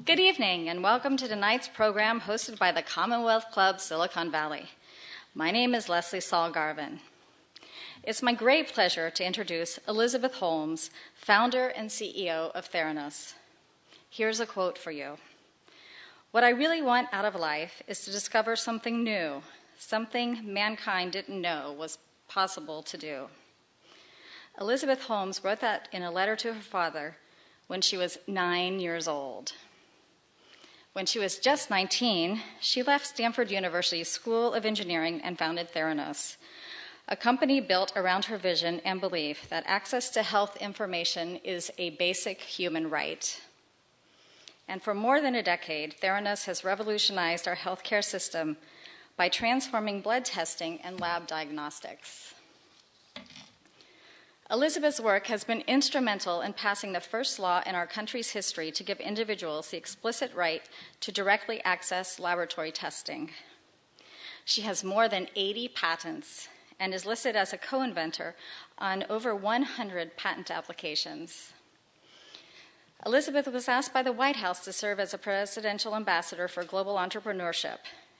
Good evening, and welcome to tonight's program hosted by the Commonwealth Club Silicon Valley. My name is Leslie Saul-Garvin. It's my great pleasure to introduce Elizabeth Holmes, founder and CEO of Theranos. Here's a quote for you. "What I really want out of life is to discover something new, something mankind didn't know was possible to do." Elizabeth Holmes wrote that in a letter to her father when she was 9 years old. When she was just 19, she left Stanford University's School of Engineering and founded Theranos, a company built around her vision and belief that access to health information is a basic human right. And for more than a decade, Theranos has revolutionized our healthcare system by transforming blood testing and lab diagnostics. Elizabeth's work has been instrumental in passing the first law in our country's history to give individuals the explicit right to directly access laboratory testing. She has more than 80 patents and is listed as a co-inventor on over 100 patent applications. Elizabeth was asked by the White House to serve as a presidential ambassador for global entrepreneurship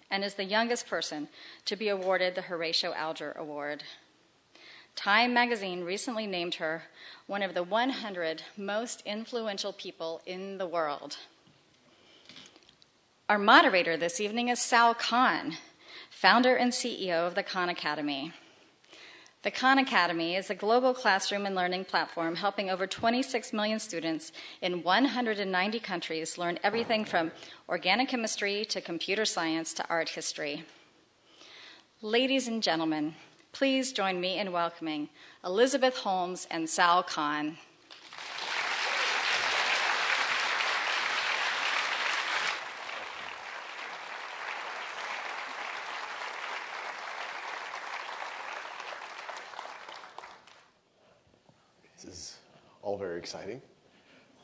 and is the youngest person to be awarded the Horatio Alger Award. Time magazine recently named her one of the 100 most influential people in the world. Our moderator this evening is Sal Khan, founder and CEO of the Khan Academy. The Khan Academy is a global classroom and learning platform helping over 26 million students in 190 countries learn everything from organic chemistry to computer science to art history. Ladies and gentlemen, please join me in welcoming Elizabeth Holmes and Sal Khan. This is all very exciting.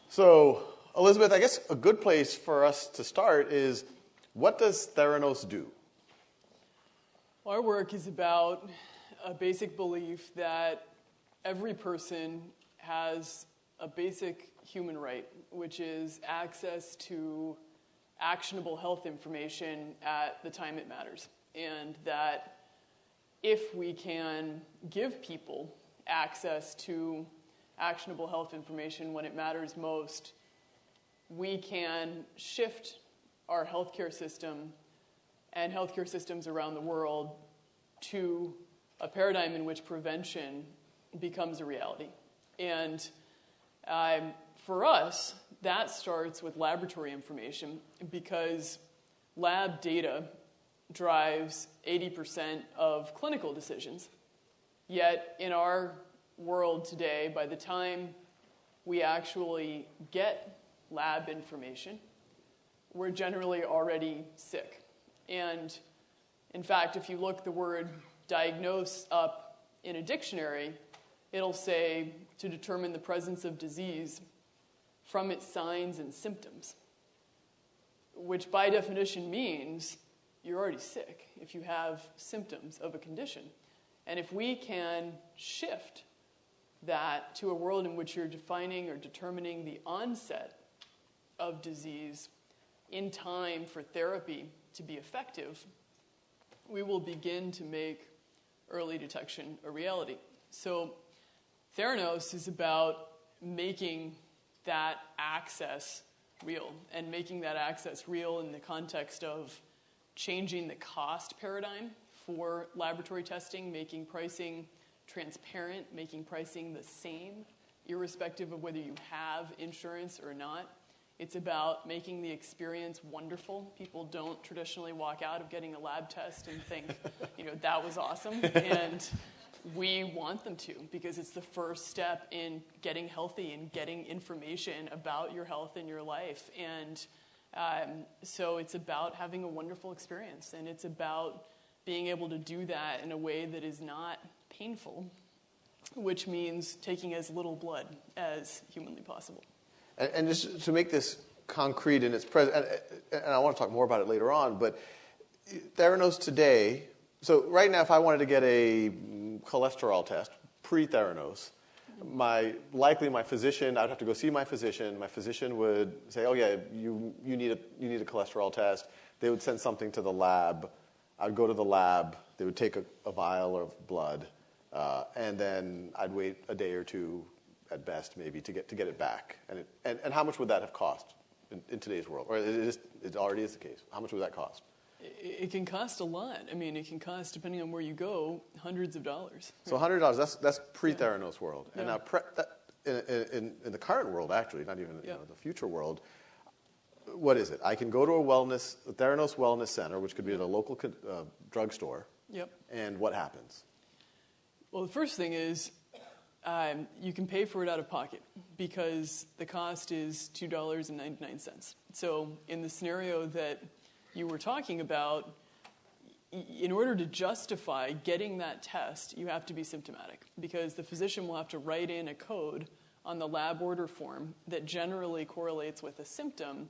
So, Elizabeth, I guess a good place for us to start is, what does Theranos do? Our work is about a basic belief that every person has a basic human right, which is access to actionable health information at the time it matters. And that if we can give people access to actionable health information when it matters most, we can shift our healthcare system and healthcare systems around the world to a paradigm in which prevention becomes a reality. And for us, that starts with laboratory information because lab data drives 80% of clinical decisions. Yet in our world today, by the time we actually get lab information, we're generally already sick. And in fact, if you look the word diagnose up in a dictionary, it'll say to determine the presence of disease from its signs and symptoms, which by definition means you're already sick if you have symptoms of a condition. And if we can shift that to a world in which you're defining or determining the onset of disease in time for therapy to be effective, we will begin to make early detection a reality. So Theranos is about making that access real, and making that access real in the context of changing the cost paradigm for laboratory testing, making pricing transparent, making pricing the same, irrespective of whether you have insurance or not. It's about making the experience wonderful. People don't traditionally walk out of getting a lab test and think, that was awesome. And we want them to, because it's the first step in getting healthy and getting information about your health and your life. And so it's about having a wonderful experience. And it's about being able to do that in a way that is not painful, which means taking as little blood as humanly possible. And just to make this concrete in its present, and I want to talk more about it later on, but Theranos today, so right now if I wanted to get a cholesterol test, pre-Theranos, likely my physician, I'd have to go see my physician. My physician would say, oh yeah, you need a cholesterol test. They would send something to the lab. I'd go to the lab. They would take a vial of blood, and then I'd wait a day or two at best maybe to get it back. And how much would that have cost in today's world? Or it already is the case. How much would that cost? It can cost a lot. I mean, it can cost, depending on where you go, hundreds of dollars. So $100, that's pre-Theranos world. Yeah. And now in the current world, actually, not even the future world, what is it? I can go to a Theranos Wellness Center, which could be at a local drugstore. Yep. And what happens? Well, the first thing is you can pay for it out of pocket because the cost is $2.99. So in the scenario that you were talking about, in order to justify getting that test, you have to be symptomatic because the physician will have to write in a code on the lab order form that generally correlates with a symptom.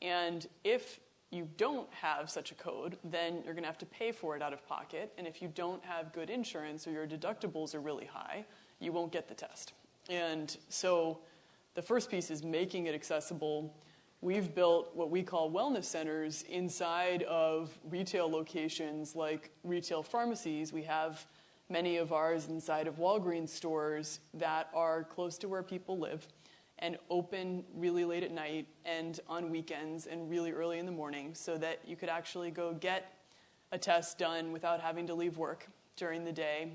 And if you don't have such a code, then you're going to have to pay for it out of pocket. And if you don't have good insurance or your deductibles are really high, you won't get the test. And so the first piece is making it accessible. We've built what we call wellness centers inside of retail locations like retail pharmacies. We have many of ours inside of Walgreens stores that are close to where people live and open really late at night and on weekends and really early in the morning so that you could actually go get a test done without having to leave work during the day,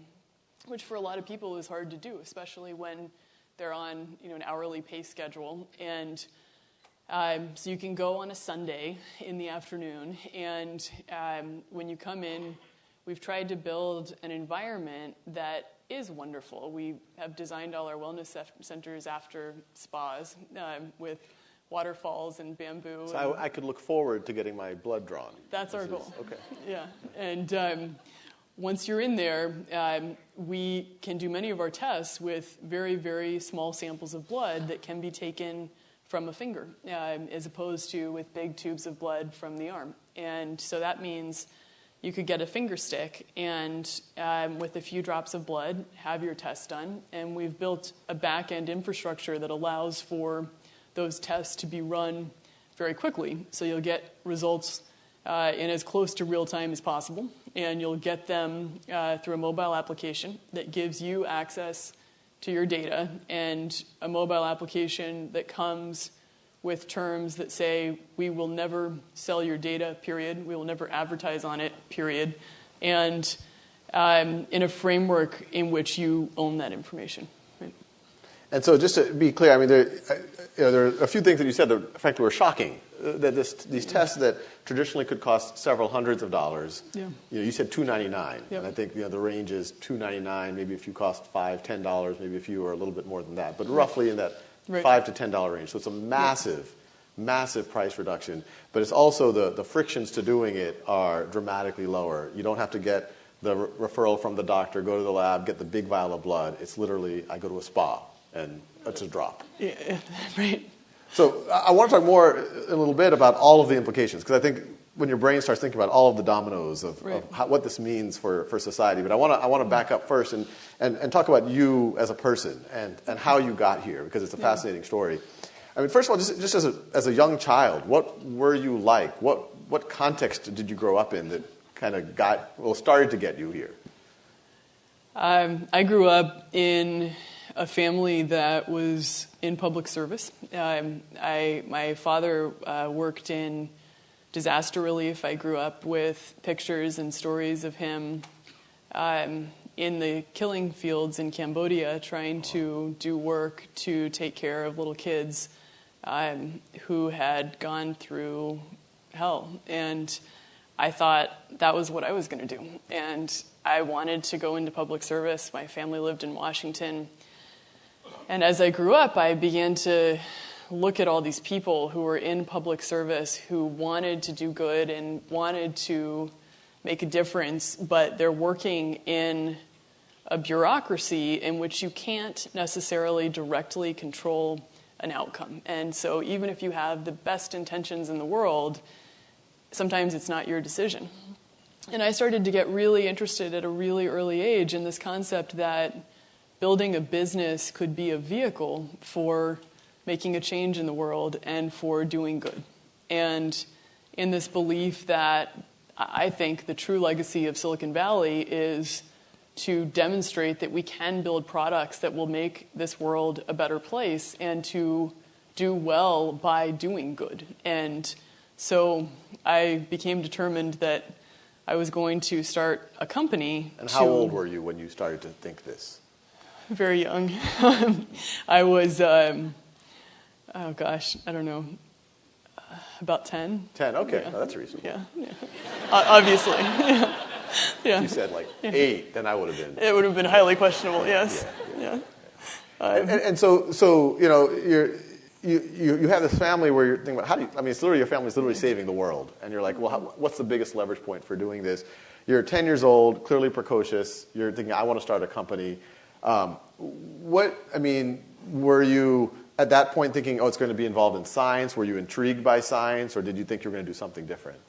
which for a lot of people is hard to do, especially when they're on an hourly pay schedule. And so you can go on a Sunday in the afternoon, and when you come in, we've tried to build an environment that is wonderful. We have designed all our wellness centers after spas with waterfalls and bamboo. So I could look forward to getting my blood drawn. That's our goal. Okay. Yeah, and once you're in there, we can do many of our tests with very, very small samples of blood that can be taken from a finger, as opposed to with big tubes of blood from the arm. And so that means you could get a finger stick and with a few drops of blood, have your test done. And we've built a back-end infrastructure that allows for those tests to be run very quickly. So you'll get results in as close to real time as possible. And you'll get them through a mobile application that gives you access to your data, and a mobile application that comes with terms that say, we will never sell your data, period. We will never advertise on it, period. And in a framework in which you own that information. Right? And so just to be clear, I mean, there are a few things that you said that frankly were shocking. That these tests that traditionally could cost several hundreds of dollars, you said $2.99, yep. And I think the range is $2.99. Maybe if you cost $5, $10, maybe if you are a little bit more than that, but roughly in that $5 to $10 range. So it's a massive, massive price reduction. But it's also the frictions to doing it are dramatically lower. You don't have to get the referral from the doctor, go to the lab, get the big vial of blood. It's literally I go to a spa and it's a drop. Yeah, right. So I want to talk more in a little bit about all of the implications, because I think when your brain starts thinking about all of the dominoes of what this means for society. But I want to back up first and talk about you as a person and how you got here, because it's a fascinating story. I mean, first of all, just as a young child, what were you like? What context did you grow up in that kind of started to get you here? I grew up in a family that was in public service. My father worked in disaster relief. I grew up with pictures and stories of him in the killing fields in Cambodia trying to do work to take care of little kids who had gone through hell. And I thought that was what I was going to do. And I wanted to go into public service. My family lived in Washington. And as I grew up, I began to look at all these people who were in public service who wanted to do good and wanted to make a difference, but they're working in a bureaucracy in which you can't necessarily directly control an outcome. And so even if you have the best intentions in the world, sometimes it's not your decision. And I started to get really interested at a really early age in this concept that building a business could be a vehicle for making a change in the world and for doing good. And in this belief that I think the true legacy of Silicon Valley is to demonstrate that we can build products that will make this world a better place and to do well by doing good. And so I became determined that I was going to start a company. And how old were you when you started to think this? Very young. I was, oh gosh, I don't know, about 10. 10, okay, Yeah. no, that's reasonable. Yeah. Obviously. Yeah. If you said like 8, then I would have been. It would have been highly questionable, yes. Yeah. And so you know, you have this family where you're thinking about how do you, I mean, it's literally your family's literally saving the world, and you're like, well, what's the biggest leverage point for doing this? You're 10 years old, clearly precocious. You're thinking, I want to start a company. Were you at that point thinking, oh, it's going to be involved in science? Were you intrigued by science, or did you think you were going to do something different?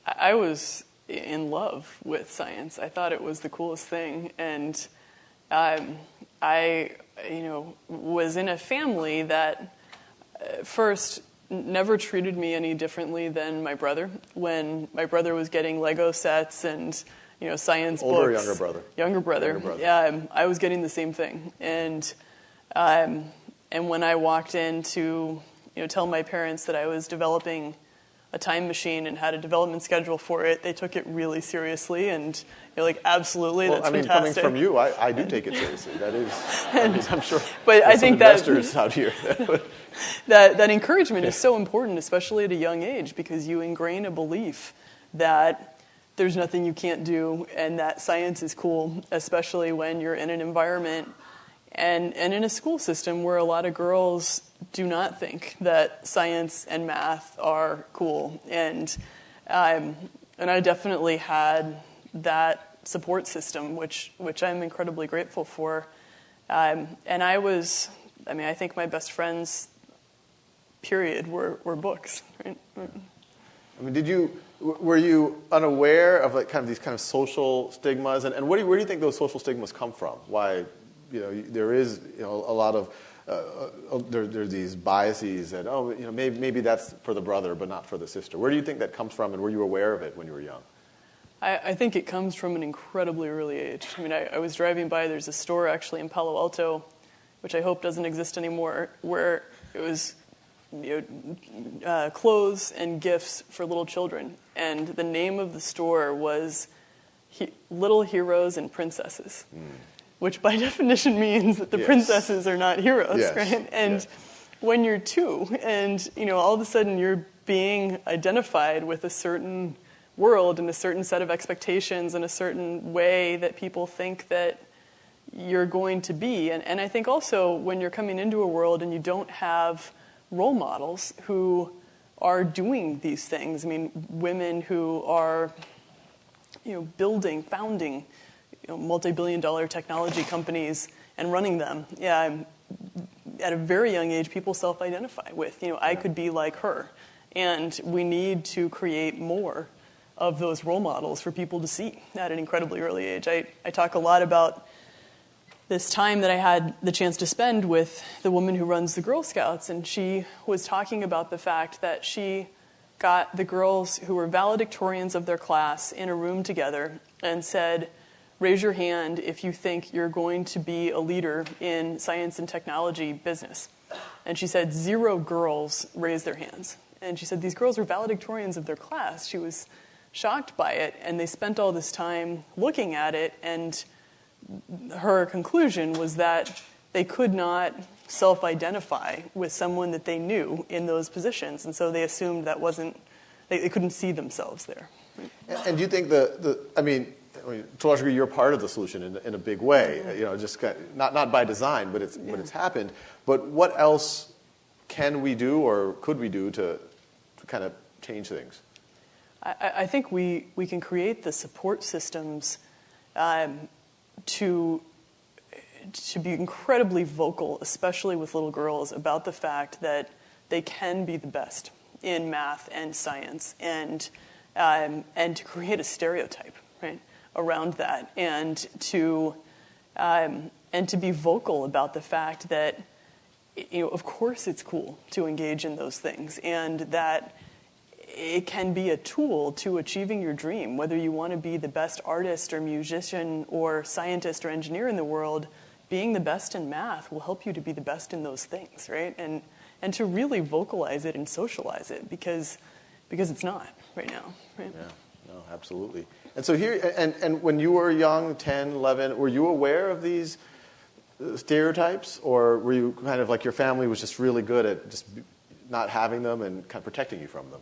I was in love with science. I thought it was the coolest thing, and I was in a family that first never treated me any differently than my brother. When my brother was getting Lego sets and science Older books. Or younger brother? Younger brother. Yeah, I was getting the same thing, and when I walked in to tell my parents that I was developing a time machine and had a development schedule for it, they took it really seriously, and like, absolutely, well, that's coming fantastic. from you, I do take it seriously. That is, I'm sure. But I think that investors out here. that encouragement is so important, especially at a young age, because you ingrain a belief that there's nothing you can't do, and that science is cool, especially when you're in an environment and in a school system where a lot of girls do not think that science and math are cool. And I definitely had that support system, which I'm incredibly grateful for. And I think my best friends, period, were books. Right? I mean, were you unaware of like kind of these kind of social stigmas, and where do you think those social stigmas come from? Why, there is a lot of there's these biases that maybe that's for the brother but not for the sister. Where do you think that comes from, and were you aware of it when you were young? I think it comes from an incredibly early age. I mean, I was driving by. There's a store actually in Palo Alto, which I hope doesn't exist anymore, where it was clothes and gifts for little children, and the name of the store was Little Heroes and Princesses, which by definition means that the princesses are not heroes, right? And when you're 2, and all of a sudden you're being identified with a certain world and a certain set of expectations and a certain way that people think that you're going to be, and I think also when you're coming into a world and you don't have role models who are doing these things. I mean, women who are, founding, multi-billion-dollar technology companies and running them. Yeah, at a very young age, people self-identify with, I could be like her. And we need to create more of those role models for people to see at an incredibly early age. I talk a lot about this time that I had the chance to spend with the woman who runs the Girl Scouts, and she was talking about the fact that she got the girls who were valedictorians of their class in a room together and said, raise your hand if you think you're going to be a leader in science and technology business. And she said 0 girls raised their hands. And she said these girls were valedictorians of their class. She was shocked by it, and they spent all this time looking at it, and her conclusion was that they could not self-identify with someone that they knew in those positions, and so they assumed that they couldn't see themselves there. And do you think to a large degree, you're part of the solution in a big way? Just not by design, but it's happened. But what else can we do or could we do to kind of change things? I think we can create the support systems to be incredibly vocal, especially with little girls, about the fact that they can be the best in math and science, and to create a stereotype, right, around that, and to to be vocal about the fact that, of course it's cool to engage in those things, and that it can be a tool to achieving your dream, whether you want to be the best artist or musician or scientist or engineer in the world. Being the best in math will help you to be the best in those things, right? And to really vocalize it and socialize it, because it's not right now, right? Yeah, no, absolutely. And so here, and when you were young, 10, 11, were you aware of these stereotypes, or were you kind of like your family was just really good at just not having them and kind of protecting you from them?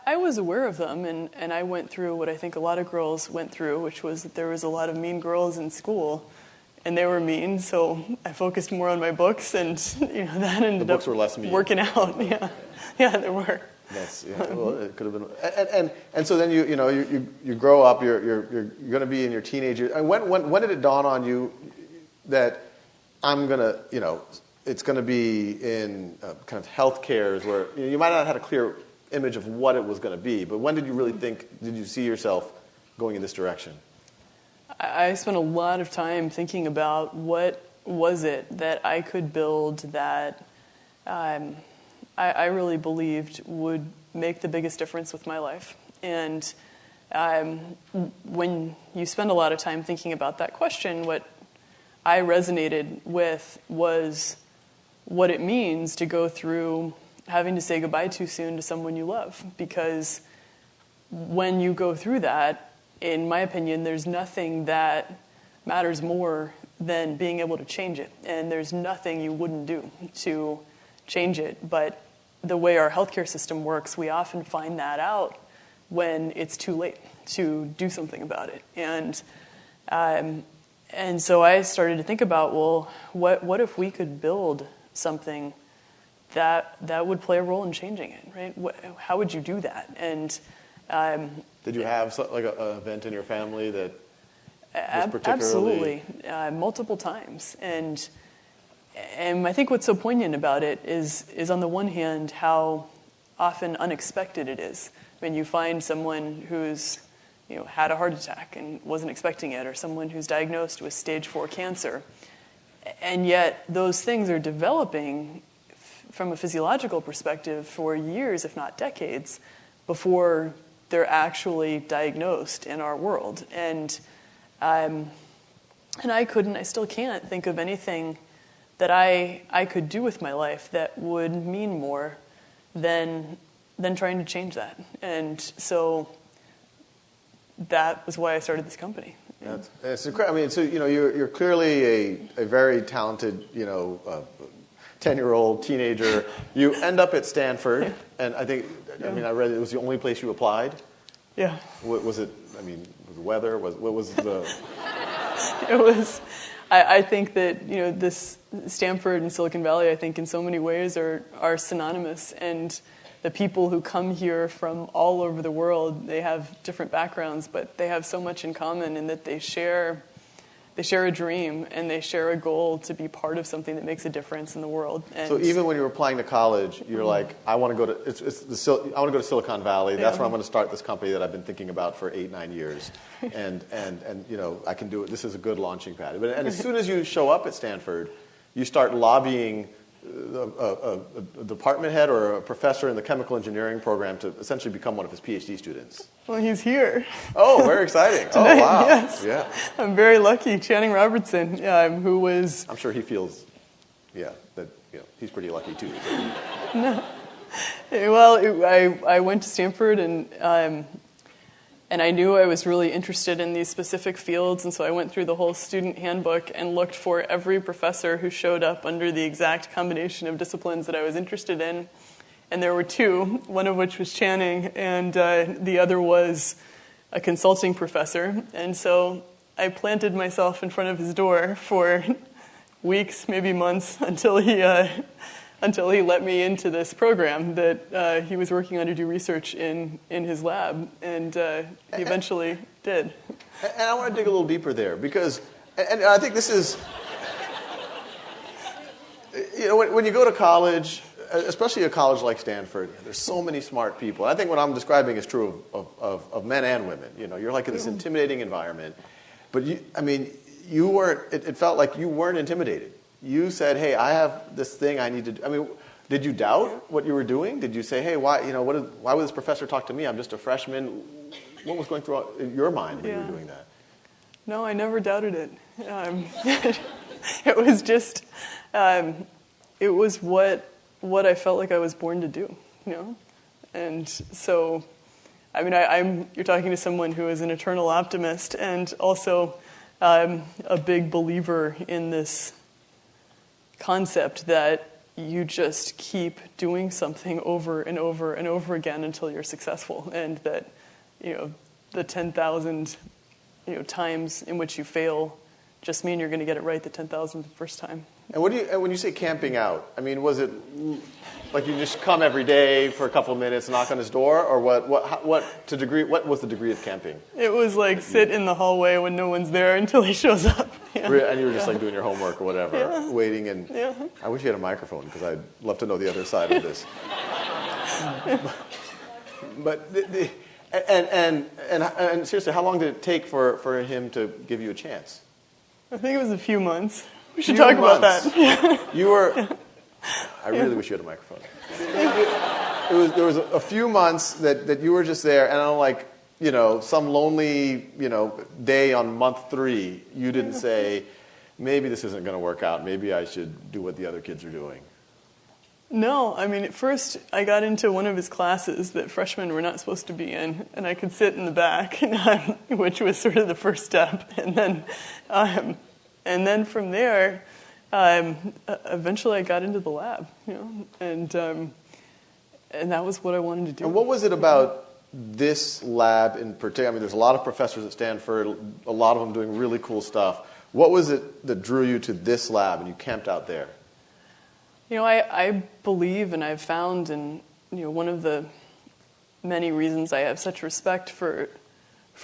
I was aware of them, and I went through what I think a lot of girls went through, which was that there was a lot of mean girls in school, and they were mean, so I focused more on my books, and that ended the books were less mean. Working out. Yeah, there were. Yes, yeah. Well, it could have been. And so then you grow up. You're going to be in your teenage years. And when did it dawn on you that I'm going to it's going to be in kind of healthcare, where you might not have had a clear image of what it was going to be, but when did you really think? Did you see yourself going in this direction? I spent a lot of time thinking about what was it that I could build that I really believed would make the biggest difference with my life. And when you spend a lot of time thinking about that question, what I resonated with was what it means to go through having to say goodbye too soon to someone you love. Because when you go through that, in my opinion, there's nothing that matters more than being able to change it. And there's nothing you wouldn't do to change it. But the way our healthcare system works, we often find that out when it's too late to do something about it. And so I started to think about, well, what if we could build something that would play a role in changing it, right? How would you do that? And did you have like an event in your family that was particularly... Absolutely, multiple times. And I think what's so poignant about it is on the one hand how often unexpected it is. When you find someone who's had a heart attack and wasn't expecting it, or someone who's diagnosed with stage 4 cancer, and yet those things are developing from a physiological perspective for years, if not decades, before they're actually diagnosed in our world. And I still can't think of anything that I could do with my life that would mean more than trying to change that. And so that was why I started this company. It's incredible. I mean, so you're clearly a very talented 10-year-old teenager. You end up at Stanford, and I think I read it was the only place you applied. Yeah. What was it? I mean, was the weather? What was the? It was. I think that this Stanford and Silicon Valley, I think in so many ways are synonymous, and the people who come here from all over the world, they have different backgrounds, but they have so much in common in that they share a dream and they share a goal to be part of something that makes a difference in the world. And so even when you were applying to college, you're like, I want to go to I want to go to Silicon Valley. That's where I'm going to start this company that I've been thinking about for 8-9 years, and I can do it. This is a good launching pad. And as soon as you show up at Stanford, you start lobbying a department head or a professor in the chemical engineering program to essentially become one of his PhD students. Well, he's here. Oh, very exciting. Tonight, oh, wow. Yes. Yeah. I'm very lucky. Channing Robertson, who was... I'm sure he feels, that he's pretty lucky too. No. Well, I went to Stanford and I knew I was really interested in these specific fields, and so I went through the whole student handbook and looked for every professor who showed up under the exact combination of disciplines that I was interested in. And there were two, one of which was Channing, and the other was a consulting professor. And so I planted myself in front of his door for weeks, maybe months, until he let me into this program that he was working on to do research in his lab, and he eventually did. And I want to dig a little deeper there, because, and I think this is, when you go to college, especially a college like Stanford, there's so many smart people. And I think what I'm describing is true of men and women. You're like in this intimidating environment, but you weren't. It felt like you weren't intimidated. You said, "Hey, I have this thing I need to do." I mean, did you doubt what you were doing? Did you say, "Hey, why why would this professor talk to me? I'm just a freshman." What was going through your mind when you were doing that? No, I never doubted it. It was just, it was what I felt like I was born to do, And so, I mean, you're talking to someone who is an eternal optimist and also a big believer in this concept that you just keep doing something over and over and over again until you're successful, and that, the 10,000 times in which you fail just mean you're going to get it right the 10,000th first time. And when you say camping out, I mean, was it like you just come every day for a couple of minutes, knock on his door, or what was the degree of camping? It was like sit in the hallway when no one's there until he shows up. Yeah. And you were just like doing your homework or whatever, waiting. And I wish you had a microphone because I'd love to know the other side of this. But and seriously, how long did it take for him to give you a chance? I think it was a few months. We should talk about that. You were. I really wish you had a microphone. There was a few months that you were just there, and I'm like, some lonely, day on month 3, you didn't say, maybe this isn't going to work out. Maybe I should do what the other kids are doing. No, I mean, at first I got into one of his classes that freshmen were not supposed to be in, and I could sit in the back, which was sort of the first step. And then from there, eventually I got into the lab, and that was what I wanted to do. And what was it about this lab in particular? I mean, there's a lot of professors at Stanford, a lot of them doing really cool stuff. What was it that drew you to this lab and you camped out there? I believe, and I've found, and one of the many reasons I have such respect for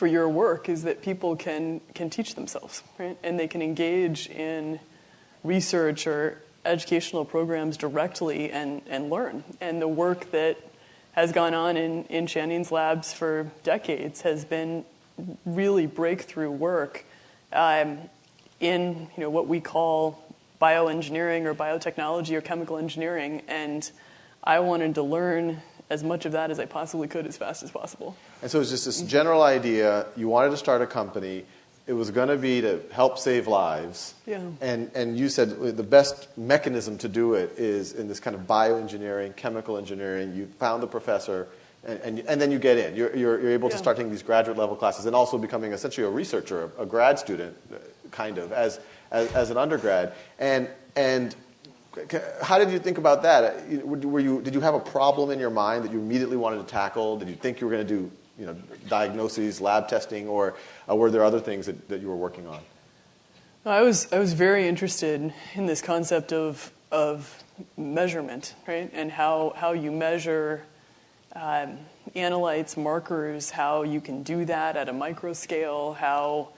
your work is that people can teach themselves, right? And they can engage in research or educational programs directly and learn. And the work that has gone on in Channing's labs for decades has been really breakthrough work in what we call bioengineering or biotechnology or chemical engineering, and I wanted to learn as much of that as I possibly could as fast as possible. And so it was just this general idea, you wanted to start a company, it was going to be to help save lives, and you said the best mechanism to do it is in this kind of bioengineering, chemical engineering. You found the professor, and then you get in. You're able to start taking these graduate level classes and also becoming essentially a researcher, a grad student, kind of, as an undergrad. And how did you think about that? Did you have a problem in your mind that you immediately wanted to tackle? Did you think you were going to do diagnoses, lab testing, or were there other things that you were working on? I was very interested in this concept of measurement, right? And how you measure analytes, markers, how you can do that at a micro scale, how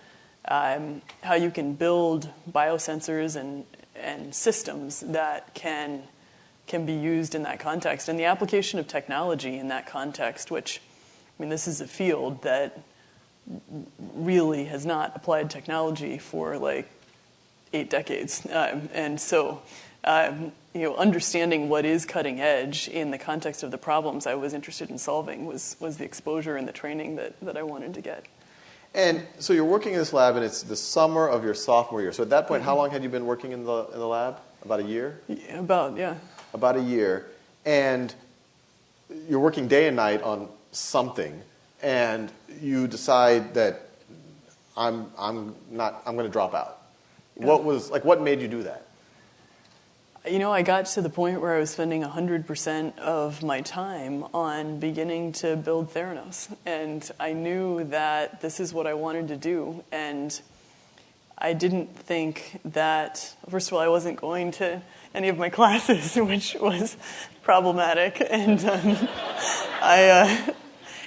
you can build biosensors and systems that can be used in that context. And the application of technology in that context, which, I mean, this is a field that really has not applied technology for like 8 decades. And so, understanding what is cutting edge in the context of the problems I was interested in solving was the exposure and the training that I wanted to get. And so you're working in this lab, and it's the summer of your sophomore year. So at that point, how long had you been working in the lab? About a year? About a year. And you're working day and night on something, and you decide that I'm going to drop out. Yeah. What made you do that? I got to the point where I was spending 100% of my time on beginning to build Theranos. And I knew that this is what I wanted to do. And I didn't think that, first of all, I wasn't going to any of my classes, which was problematic. And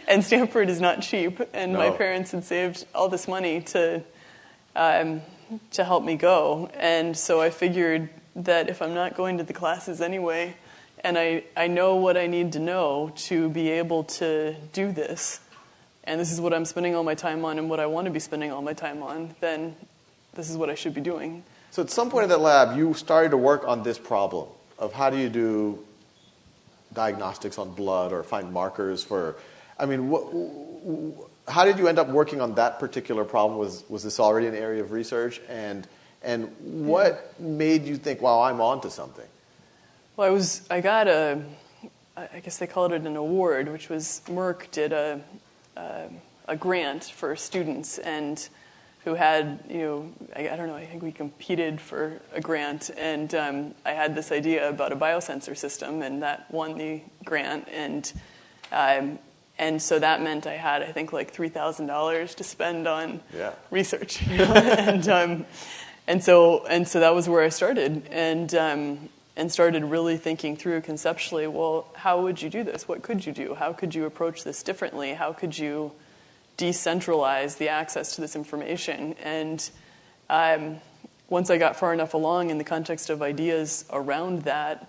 and Stanford is not cheap. And my parents had saved all this money to help me go. And so I figured that if I'm not going to the classes anyway, and I know what I need to know to be able to do this, and this is what I'm spending all my time on and what I want to be spending all my time on, then this is what I should be doing. So at some point in that lab, you started to work on this problem of how do you do diagnostics on blood or find markers for, I mean, how did you end up working on that particular problem? Was this already an area of research? And what made you think, wow, I'm onto something? Well, I got I guess they called it an award, which was Merck did a grant for students and who had, I don't know, I think we competed for a grant, and I had this idea about a biosensor system, and that won the grant, and so that meant I had, I think, like $3,000 to spend on research, and so that was where I started, and started really thinking through conceptually, well, how would you do this? What could you do? How could you approach this differently? How could you decentralize the access to this information? And once I got far enough along in the context of ideas around that,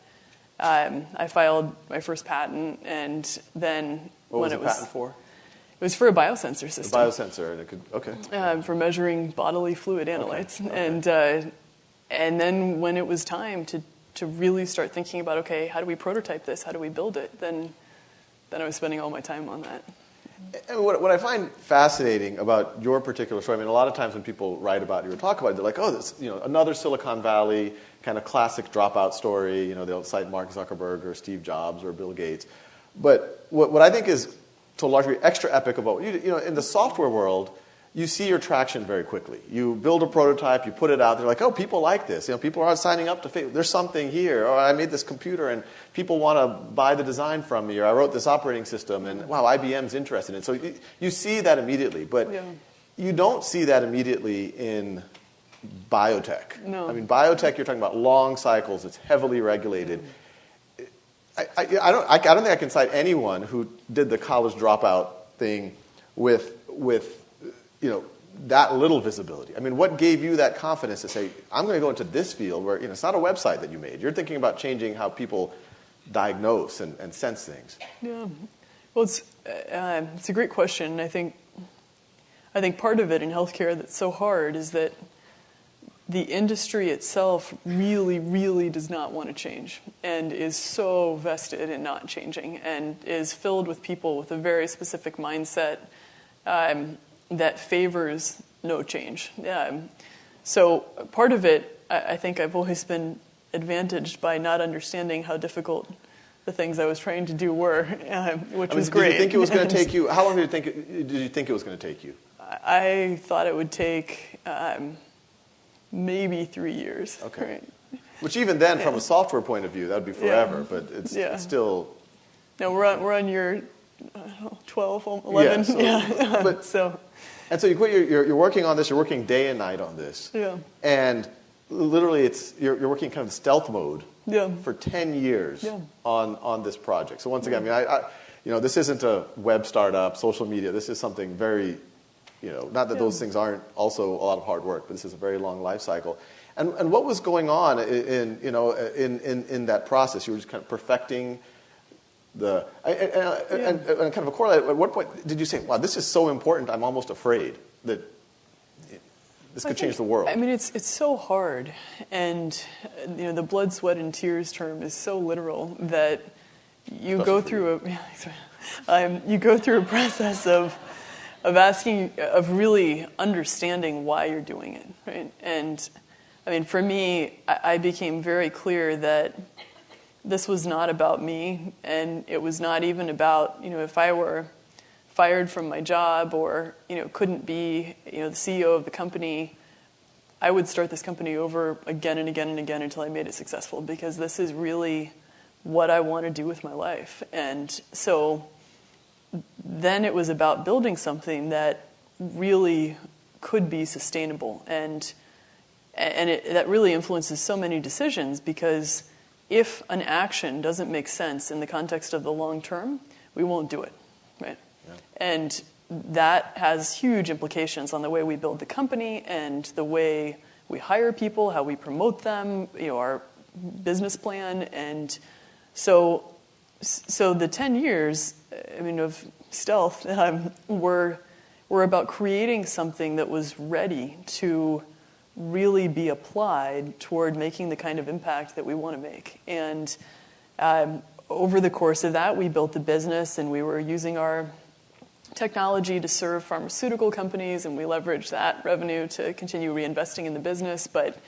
I filed my first patent, and then what was the patent for? It was for a biosensor system. A biosensor, and it could, okay. For measuring bodily fluid analytes. Okay. And then when it was time to really start thinking about, okay, how do we prototype this? How do we build it? Then I was spending all my time on that. And what I find fascinating about your particular story, I mean, a lot of times when people write about you or talk about it, they're like, oh, this, another Silicon Valley kind of classic dropout story. They'll cite Mark Zuckerberg or Steve Jobs or Bill Gates. But what I think is, to a large degree, extra epic about in the software world, you see your traction very quickly. You build a prototype, you put it out, they're like, oh, people like this. People are signing up to Facebook. There's something here. Or I made this computer and people want to buy the design from me. Or I wrote this operating system and wow, IBM's interested in it. So you see that immediately. But you don't see that immediately in biotech. No. I mean, biotech, you're talking about long cycles. It's heavily regulated. I don't think I can cite anyone who did the college dropout thing with that little visibility. I mean, what gave you that confidence to say, I'm going to go into this field where it's not a website that you made. You're thinking about changing how people diagnose and sense things. Yeah. Well, it's a great question. I think part of it in healthcare that's so hard is that the industry itself really, really does not want to change and is so vested in not changing and is filled with people with a very specific mindset that favors no change. So part of it, I think I've always been advantaged by not understanding how difficult the things I was trying to do were, which was great. Did you think it was going to take you? How long did you think it was going to take you? I thought it would take maybe 3 years. Okay. Right? Which even then, from a software point of view, that would be forever. But it's still. No, we're on year 12, 11. And so you quit. You're working on this. You're working day and night on this. Yeah. And literally, you're working kind of stealth mode. Yeah. For 10 years on this project. So once again, I mean, this isn't a web startup, social media. This is something very, not that those things aren't also a lot of hard work, but this is a very long life cycle. And what was going on in that process? You were just kind of perfecting and kind of a correlate. At what point did you say, "Wow, this is so important. I'm almost afraid that this could change the world"? I mean, it's so hard, and the blood, sweat, and tears term is so literal that you go through a process of really understanding why you're doing it, right? And I mean, for me, I became very clear that this was not about me, and it was not even about if I were fired from my job or couldn't be the CEO of the company, I would start this company over again and again and again until I made it successful, because this is really what I want to do with my life. And so then it was about building something that really could be sustainable, and that really influences so many decisions, because if an action doesn't make sense in the context of the long term, we won't do it, right? Yeah. And that has huge implications on the way we build the company and the way we hire people, how we promote them, our business plan. And so the 10 years, of stealth were about creating something that was ready to really be applied toward making the kind of impact that we want to make. And over the course of that, we built the business, and we were using our technology to serve pharmaceutical companies, and we leveraged that revenue to continue reinvesting in the business. But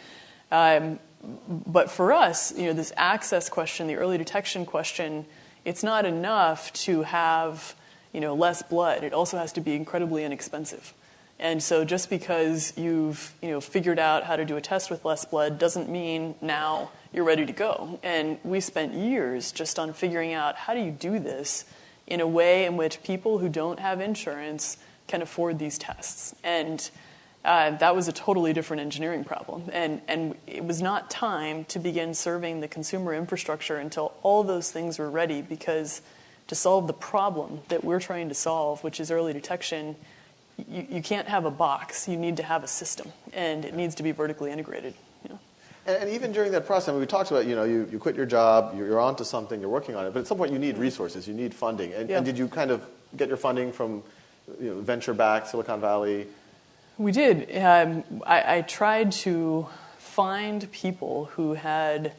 for us, this access question, the early detection question, it's not enough to have less blood. It also has to be incredibly inexpensive. And so just because you've figured out how to do a test with less blood doesn't mean now you're ready to go. And we spent years just on figuring out how do you do this in a way in which people who don't have insurance can afford these tests. And that was a totally different engineering problem. And it was not time to begin serving the consumer infrastructure until all those things were ready, because to solve the problem that we're trying to solve, which is early detection, you can't have a box. You need to have a system, and it needs to be vertically integrated. And even during that process, we talked about, you quit your job, you're onto something, you're working on it, but at some point you need resources, you need funding. And did you kind of get your funding from venture-backed Silicon Valley? We did. I tried to find people who had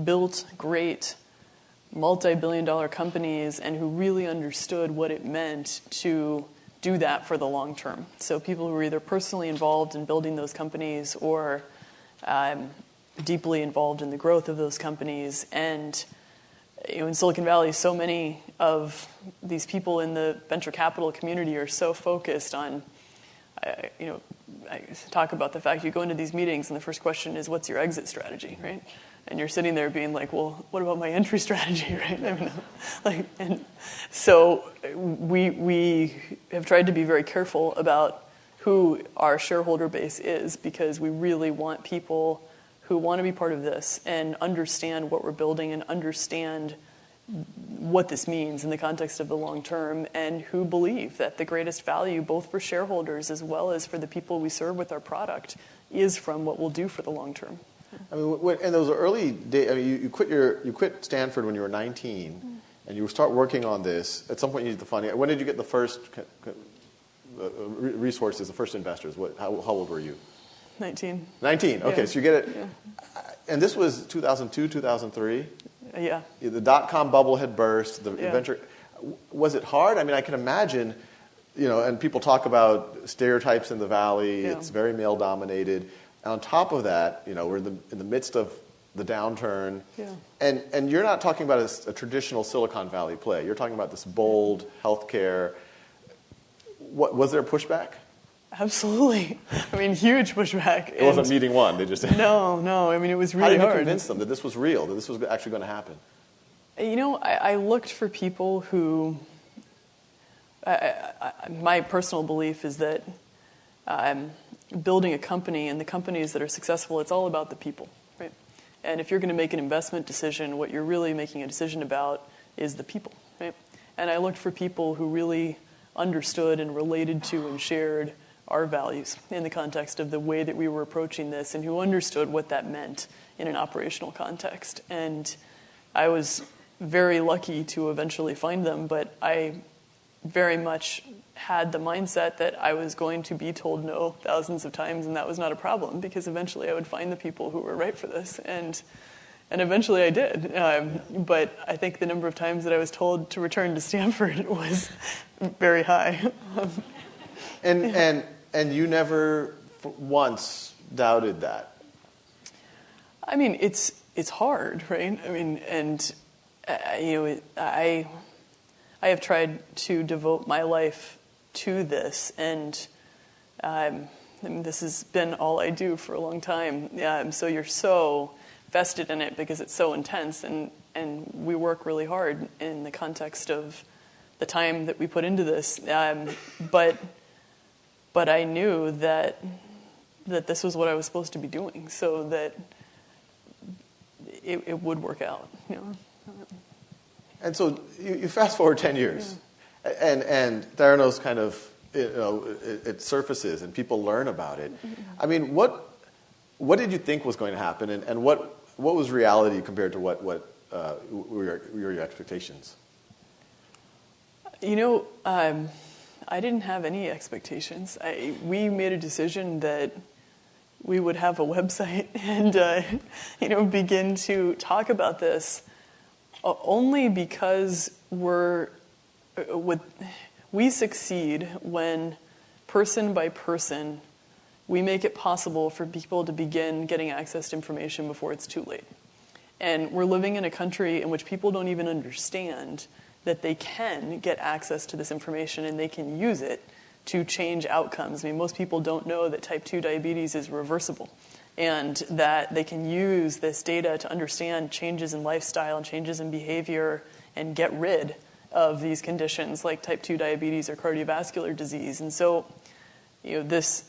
built great multi-billion-dollar companies and who really understood what it meant to do that for the long term. So people who were either personally involved in building those companies or deeply involved in the growth of those companies. And in Silicon Valley, so many of these people in the venture capital community are so focused on, I talk about the fact you go into these meetings and the first question is, what's your exit strategy, right? And you're sitting there being like, well, what about my entry strategy, right? And so we have tried to be very careful about who our shareholder base is, because we really want people who want to be part of this and understand what we're building and understand what this means in the context of the long term, and who believe that the greatest value, both for shareholders as well as for the people we serve with our product, is from what we'll do for the long term. I mean, in those early days, you quit Stanford when you were 19, and you start working on this. At some point, you need the funding. When did you get the first resources, the first investors? How old were you? 19. 19. Okay, yeah. So you get it. Yeah. And this was 2002, 2003. Yeah. The dot-com bubble had burst. The venture. Was it hard? I mean, I can imagine. And people talk about stereotypes in the Valley. Yeah. It's very male-dominated. And on top of that, we're in the midst of the downturn. Yeah. And you're not talking about a traditional Silicon Valley play. You're talking about this bold healthcare. Was there pushback? Absolutely. I mean, huge pushback. It wasn't meeting one. They just No. I mean, it was really hard. How did you convince them that this was real, that this was actually going to happen? I looked for people who. My personal belief is that building a company and the companies that are successful, it's all about the people, right? And if you're going to make an investment decision, what you're really making a decision about is the people, right? And I looked for people who really understood and related to and shared our values in the context of the way that we were approaching this, and who understood what that meant in an operational context. And I was very lucky to eventually find them, but I very much had the mindset that I was going to be told no thousands of times, and that was not a problem, because eventually I would find the people who were right for this, and eventually I did. But I think the number of times that I was told to return to Stanford was very high. And you never once doubted that? I mean, it's hard, right? I mean, and I have tried to devote my life to this, and this has been all I do for a long time. So you're so vested in it because it's so intense, and we work really hard in the context of the time that we put into this. But I knew that this was what I was supposed to be doing, so that it would work out. And so you fast forward 10 years, and Theranos kind of, it surfaces and people learn about it. I mean, what did you think was going to happen, and what was reality compared to what were your expectations? I didn't have any expectations. We made a decision that we would have a website and begin to talk about this, only because we succeed when person by person we make it possible for people to begin getting access to information before it's too late. And we're living in a country in which people don't even understand that they can get access to this information and they can use it to change outcomes. I mean, most people don't know that type 2 diabetes is reversible and that they can use this data to understand changes in lifestyle and changes in behavior and get rid of these conditions like type 2 diabetes or cardiovascular disease. And so, this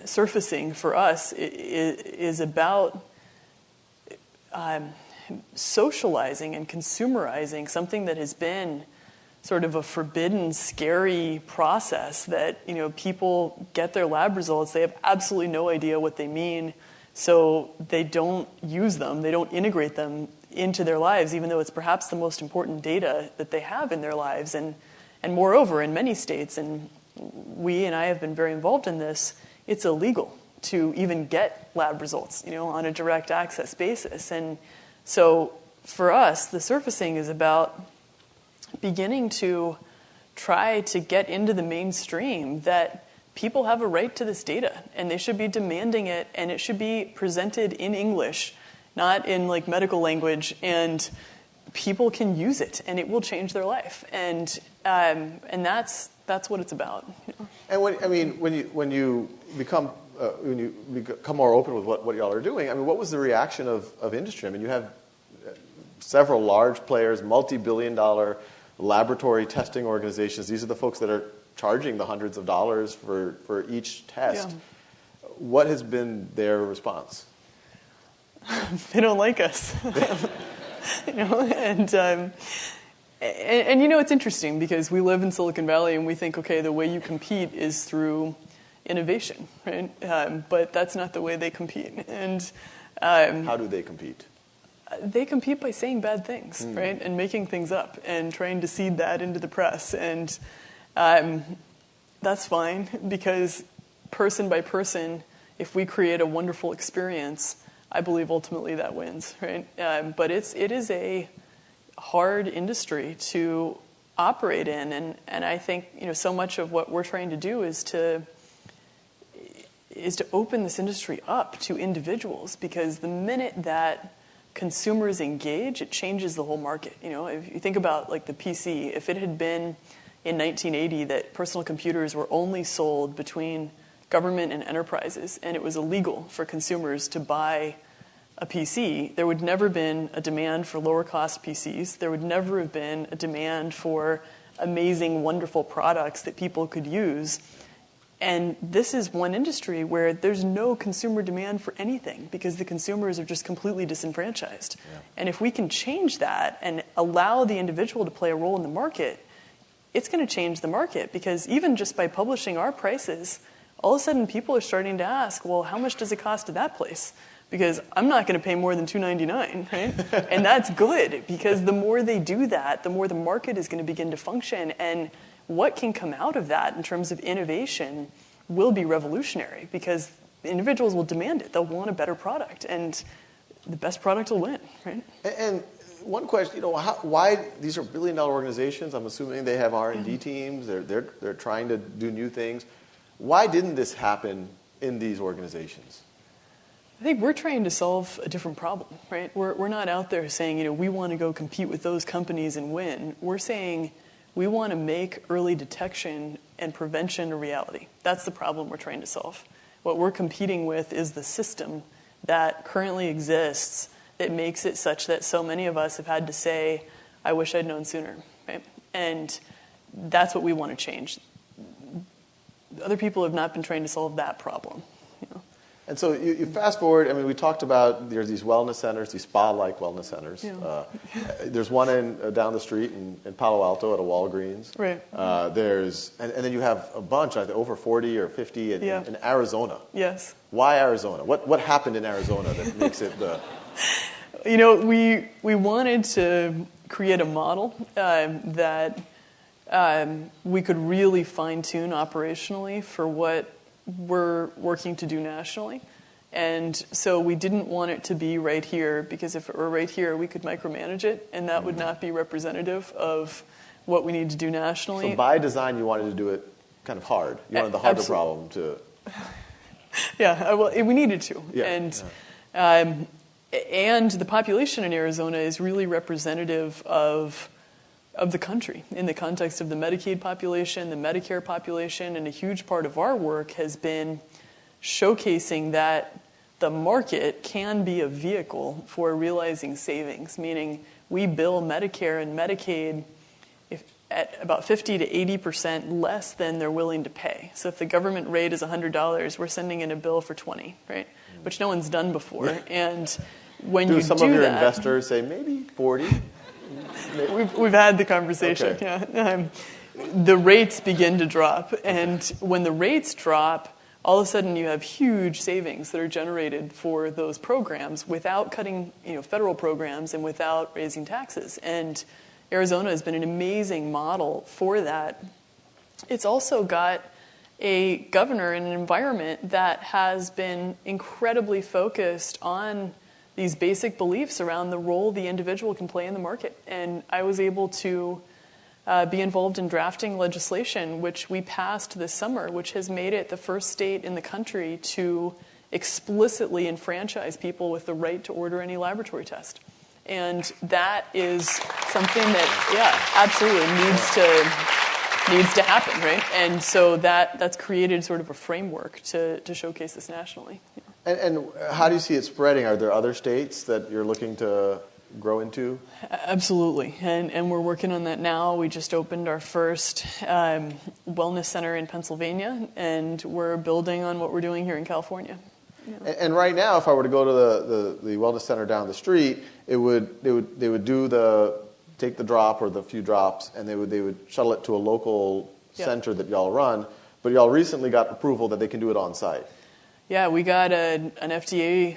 surfacing for us is about socializing and consumerizing something that has been sort of a forbidden, scary process that, people get their lab results, they have absolutely no idea what they mean, so they don't use them, they don't integrate them into their lives, even though it's perhaps the most important data that they have in their lives. And moreover, in many states, and we and I have been very involved in this, it's illegal to even get lab results, on a direct access basis. And so for us, the surfacing is about beginning to try to get into the mainstream that people have a right to this data and they should be demanding it, and it should be presented in English, not in like medical language, and people can use it and it will change their life. And that's what it's about. And when you become more open with what y'all are doing, what was the reaction of industry? You have several large players, multi-billion-dollar laboratory testing organizations. These are the folks that are charging the hundreds of dollars for each test. Yeah. What has been their response? They don't like us. And it's interesting because we live in Silicon Valley and we think, okay, the way you compete is through innovation, right? But that's not the way they compete. And how do they compete? They compete by saying bad things, right? And making things up and trying to seed that into the press. And that's fine, because person by person, if we create a wonderful experience, I believe ultimately that wins, right? But it is a hard industry to operate in, and I think so much of what we're trying to do is to open this industry up to individuals, because the minute that consumers engage, it changes the whole market. If you think about like the PC, if it had been in 1980 that personal computers were only sold between government and enterprises, and it was illegal for consumers to buy a PC, there would never have been a demand for lower cost PCs. There would never have been a demand for amazing, wonderful products that people could use. And this is one industry where there's no consumer demand for anything because the consumers are just completely disenfranchised. Yeah. And if we can change that and allow the individual to play a role in the market, it's going to change the market, because even just by publishing our prices, all of a sudden people are starting to ask, well, how much does it cost at that place? Because I'm not going to pay more than $2.99, right? And that's good, because the more they do that, the more the market is going to begin to function. And what can come out of that in terms of innovation will be revolutionary, because individuals will demand it. They'll want a better product, and the best product will win, right? And one question, why these are billion-dollar organizations? I'm assuming they have R&D teams. They're trying to do new things. Why didn't this happen in these organizations? I think we're trying to solve a different problem, right? We're not out there saying, we want to go compete with those companies and win. We're saying we want to make early detection and prevention a reality. That's the problem we're trying to solve. What we're competing with is the system that currently exists that makes it such that so many of us have had to say, I wish I'd known sooner, right? And that's what we want to change. Other people have not been trying to solve that problem. And so you fast forward, we talked about there's these wellness centers, these spa-like wellness centers. Yeah. There's one down the street in Palo Alto at a Walgreens. Right. And then you have a bunch, over 40 or 50 in Arizona. Yes. Why Arizona? What happened in Arizona that makes it the... We wanted to create a model that we could really fine-tune operationally for what we're working to do nationally. And so we didn't want it to be right here, because if it were right here, we could micromanage it, and that would not be representative of what we need to do nationally. So by design, you wanted to do it kind of hard. You wanted the harder problem to... Yeah, well, we needed to. Yeah, And the population in Arizona is really representative of the country in the context of the Medicaid population, the Medicare population, and a huge part of our work has been showcasing that the market can be a vehicle for realizing savings, meaning we bill Medicare and Medicaid at about 50 to 80% less than they're willing to pay. So if the government rate is $100, we're sending in a bill for $20, right? Which no one's done before. And when you do some of your investors say maybe 40? We've had the conversation. Okay. Yeah. The rates begin to drop, and when the rates drop, all of a sudden you have huge savings that are generated for those programs without cutting, federal programs and without raising taxes. And Arizona has been an amazing model for that. It's also got a governor in an environment that has been incredibly focused on these basic beliefs around the role the individual can play in the market. And I was able to be involved in drafting legislation, which we passed this summer, which has made it the first state in the country to explicitly enfranchise people with the right to order any laboratory test. And that is something that, absolutely needs to happen, right? And so that's created sort of a framework to showcase this nationally. And how do you see it spreading? Are there other states that you're looking to grow into? Absolutely, and we're working on that now. We just opened our first wellness center in Pennsylvania, and we're building on what we're doing here in California. Yeah. And right now, if I were to go to the wellness center down the street, they would take the drop or the few drops, and they would shuttle it to a local center that y'all run. But y'all recently got approval that they can do it on site. Yeah, we got an FDA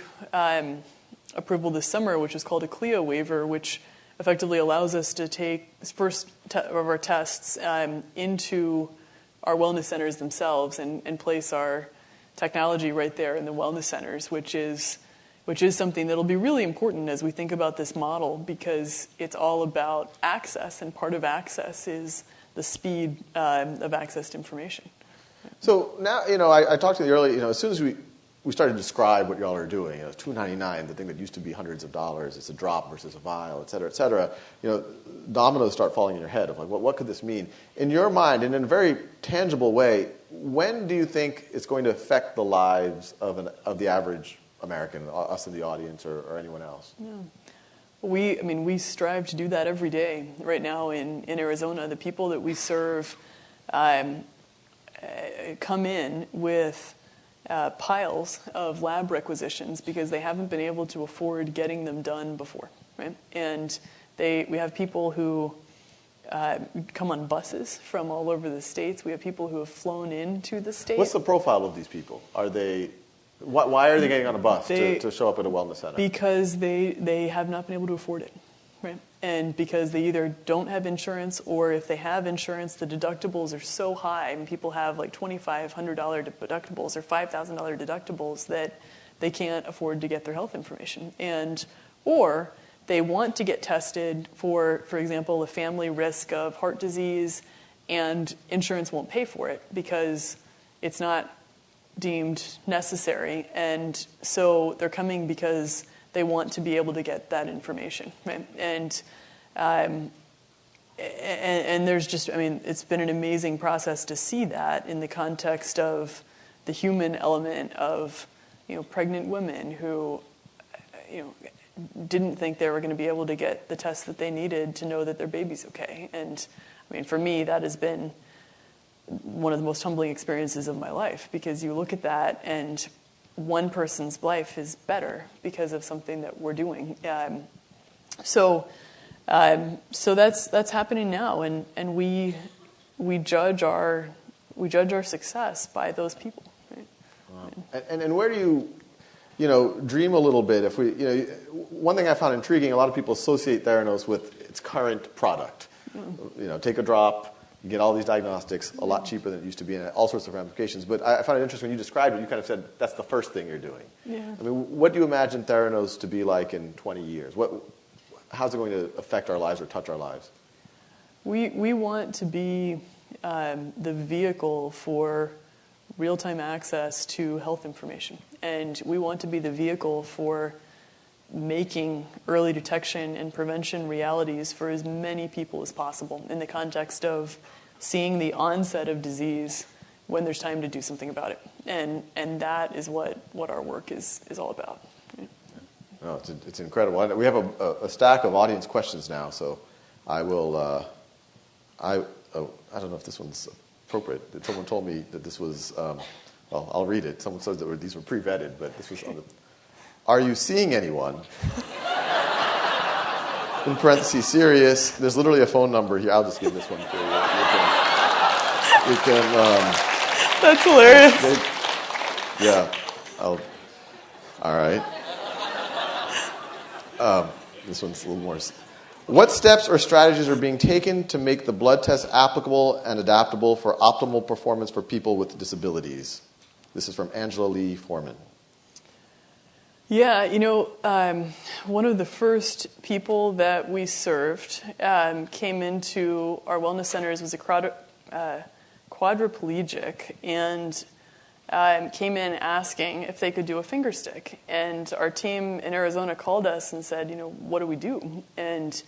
approval this summer, which is called a CLIA waiver, which effectively allows us to take first of our tests into our wellness centers themselves and place our technology right there in the wellness centers, which is something that'll be really important as we think about this model, because it's all about access, and part of access is the speed of access to information. So now, I talked to you earlier, as soon as we started to describe what y'all are doing, $2.99, the thing that used to be hundreds of dollars, it's a drop versus a vial, et cetera, dominoes start falling in your head of like, what could this mean? In your mind, and in a very tangible way, when do you think it's going to affect the lives of the average American, us in the audience, or anyone else? Yeah. We strive to do that every day. Right now in Arizona, the people that we serve come in with piles of lab requisitions because they haven't been able to afford getting them done before, right? And we have people who come on buses from all over the states. We have people who have flown into the state. What's the profile of these people? Why are they getting on a bus to show up at a wellness center? Because they have not been able to afford it, right? And because they either don't have insurance, or if they have insurance, the deductibles are so high, and people have like $2,500 deductibles or $5,000 deductibles that they can't afford to get their health information. Or they want to get tested for example, a family risk of heart disease, and insurance won't pay for it because it's not deemed necessary. And so they're coming because they want to be able to get that information, right? And there's just, it's been an amazing process to see that in the context of the human element of, pregnant women who, didn't think they were going to be able to get the tests that they needed to know that their baby's okay. And for me, that has been one of the most humbling experiences of my life, because you look at that and one person's life is better because of something that we're doing. So that's happening now, and we judge our success by those people. Right? Wow. And where do you dream a little bit? If we, one thing I found intriguing, a lot of people associate Theranos with its current product. Take a drop, You get all these diagnostics a lot cheaper than it used to be, and all sorts of ramifications. But I found it interesting when you described it, you kind of said that's the first thing you're doing. Yeah. I mean, what do you imagine Theranos to be like in 20 years? How's it going to affect our lives or touch our lives? We want to be the vehicle for real-time access to health information. And we want to be the vehicle for making early detection and prevention realities for as many people as possible in the context of seeing the onset of disease when there's time to do something about it. And that is what our work is all about. Oh, it's incredible. We have a stack of audience questions now, so I will. I don't know if this one's appropriate. Someone told me that this was. Well, I'll read it. Someone says that these were pre-vetted, but this was on the. Are you seeing anyone? In parentheses, serious. There's literally a phone number here. I'll just give this one for you. You can That's hilarious. Yeah. All right. This one's a little more. What steps or strategies are being taken to make the blood test applicable and adaptable for optimal performance for people with disabilities? This is from Angela Lee Foreman. Yeah, one of the first people that we served came into our wellness centers was a quadriplegic and came in asking if they could do a finger stick. And our team in Arizona called us and said, what do we do? And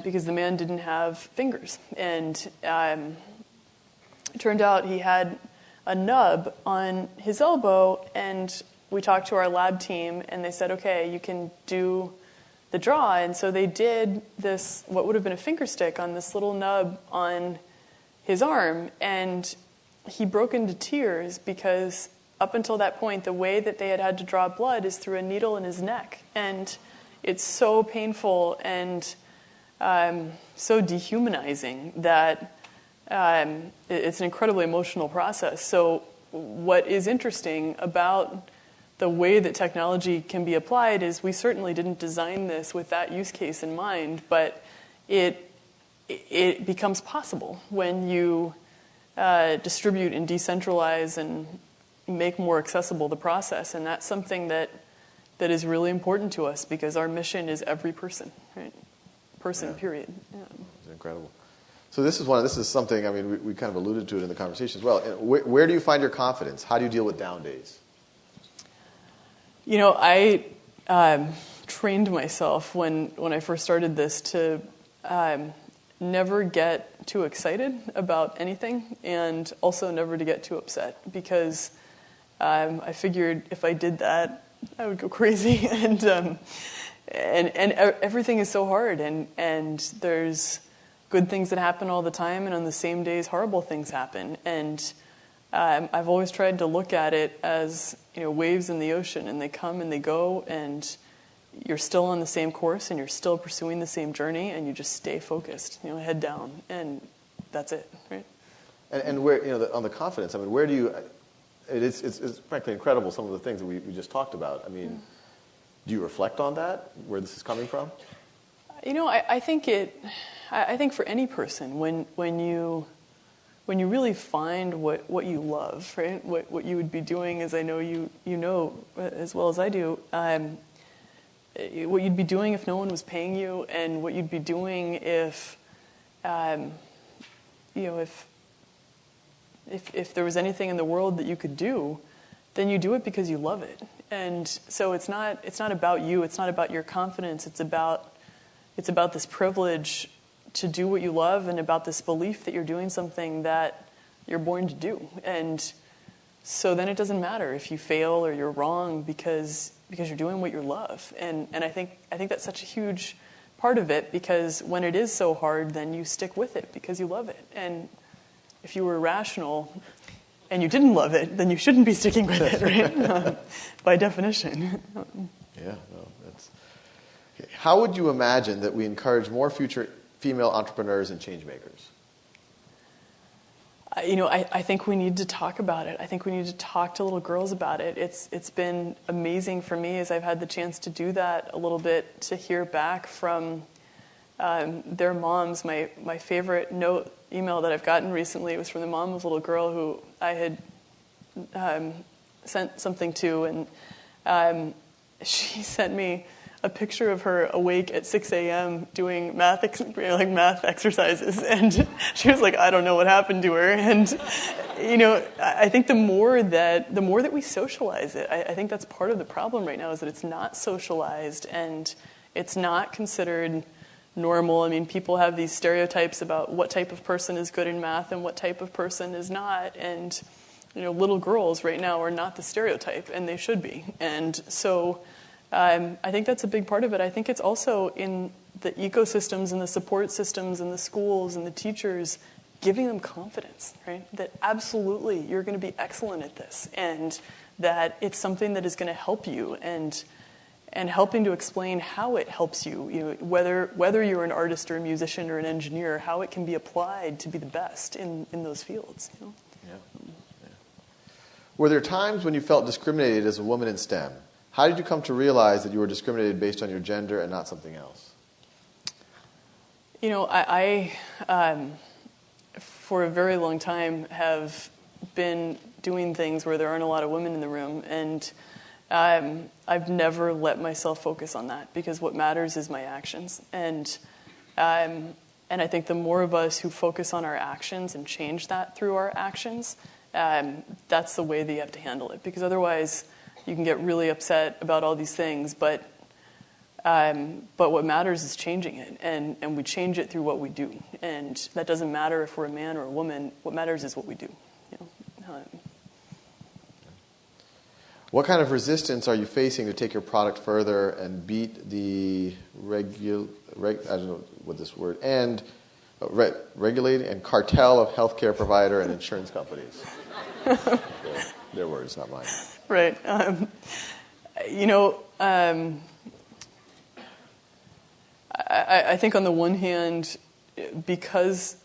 because the man didn't have fingers. And it turned out he had a nub on his elbow, and we talked to our lab team, and they said, okay, you can do the draw. And so they did this, what would have been a finger stick on this little nub on his arm, and he broke into tears because up until that point, the way that they had to draw blood is through a needle in his neck. And it's so painful and so dehumanizing that it's an incredibly emotional process. So what is interesting about the way that technology can be applied is we certainly didn't design this with that use case in mind, but it becomes possible when you distribute and decentralize and make more accessible the process. And that's something that is really important to us because our mission is every person, right? Person, period. Yeah. It's incredible. So this is something, I mean, we kind of alluded to it in the conversation as well. Where do you find your confidence? How do you deal with down days? I trained myself when I first started this to never get too excited about anything and also never to get too upset because I figured if I did that, I would go crazy. And everything is so hard and there's good things that happen all the time, and on the same days, horrible things happen. And I've always tried to look at it as waves in the ocean, and they come and they go, and you're still on the same course, and you're still pursuing the same journey, and you just stay focused, head down, and that's it, right? And where on the confidence, I mean, where do you? It's frankly incredible some of the things that we just talked about. I mean, do you reflect on that, where this is coming from? I think for any person, when you really find what you love, right? What you would be doing, as I know you know as well as I do, what you'd be doing if no one was paying you, and what you'd be doing if there was anything in the world that you could do, then you do it because you love it. And so it's not about you. It's not about your confidence. It's about this privilege to do what you love, and about this belief that you're doing something that you're born to do. And so then it doesn't matter if you fail or you're wrong because you're doing what you love. And I think that's such a huge part of it, because when it is so hard, then you stick with it because you love it. And if you were rational and you didn't love it, then you shouldn't be sticking with it, right? By definition. Yeah, no, that's. Okay. How would you imagine that we encourage more future female entrepreneurs and change makers? I think we need to talk about it. I think we need to talk to little girls about it. It's been amazing for me as I've had the chance to do that a little bit, to hear back from their moms, my favorite email that I've gotten recently was from the mom of a little girl who I had sent something to, and she sent me a picture of her awake at 6 a.m. doing math exercises, and she was like, I don't know what happened to her. And I think the more that we socialize it, I think that's part of the problem right now, is that it's not socialized and it's not considered normal. I mean, people have these stereotypes about what type of person is good in math and what type of person is not, and little girls right now are not the stereotype, and they should be. And so I think that's a big part of it. I think it's also in the ecosystems and the support systems and the schools and the teachers, giving them confidence, right? That absolutely you're going to be excellent at this, and that it's something that is going to help you, and helping to explain how it helps you, whether you're an artist or a musician or an engineer, how it can be applied to be the best in those fields. Yeah. Were there times when you felt discriminated as a woman in STEM? How did you come to realize that you were discriminated based on your gender and not something else? I for a very long time have been doing things where there aren't a lot of women in the room, and I've never let myself focus on that, because what matters is my actions. And I think the more of us who focus on our actions and change that through our actions, that's the way that you have to handle it, because otherwise you can get really upset about all these things, but what matters is changing it, and we change it through what we do, and that doesn't matter if we're a man or a woman. What matters is what we do. What kind of resistance are you facing to take your product further and beat the I don't know what this word, and regulating and cartel of healthcare provider and insurance companies? Their words, not mine. Right. I think on the one hand, because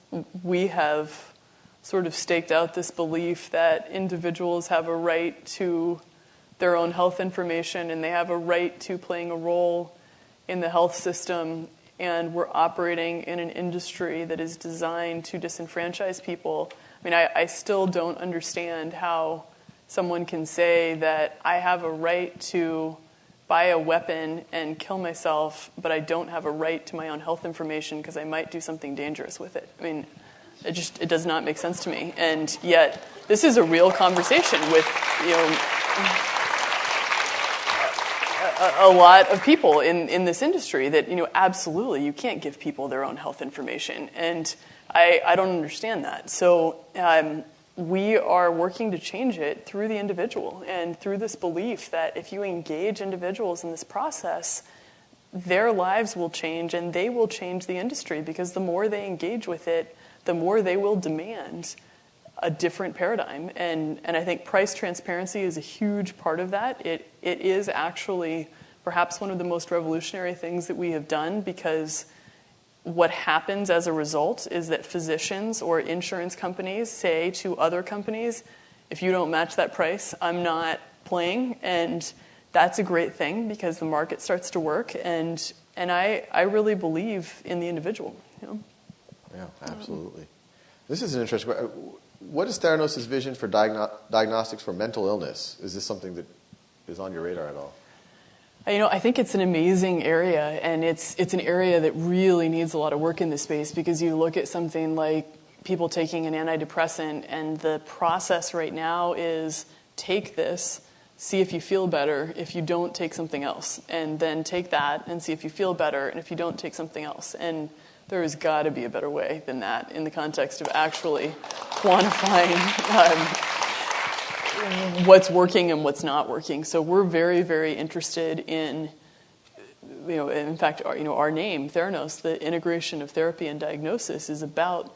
we have sort of staked out this belief that individuals have a right to their own health information, and they have a right to playing a role in the health system, and we're operating in an industry that is designed to disenfranchise people. I mean, I still don't understand how someone can say that I have a right to buy a weapon and kill myself, but I don't have a right to my own health information because I might do something dangerous with it. I mean, it does not make sense to me. And yet, this is a real conversation with, a lot of people in this industry that, absolutely you can't give people their own health information. And I don't understand that. So we are working to change it through the individual and through this belief that if you engage individuals in this process, their lives will change and they will change the industry, because the more they engage with it, the more they will demand a different paradigm. And I think price transparency is a huge part of that. It is actually perhaps one of the most revolutionary things that we have done, because what happens as a result is that physicians or insurance companies say to other companies, if you don't match that price, I'm not playing. And that's a great thing, because the market starts to work. And I really believe in the individual. Yeah, absolutely. This is an interesting question. What is Theranos' vision for diagnostics for mental illness? Is this something that is on your radar at all? I think it's an amazing area, and it's an area that really needs a lot of work in this space, because you look at something like people taking an antidepressant, and the process right now is take this, see if you feel better. If you don't, take something else, and then take that and see if you feel better, and if you don't, take something else. And there has got to be a better way than that in the context of actually quantifying what's working and what's not working. So we're very, very interested in, in fact, our name, Theranos, the integration of therapy and diagnosis, is about,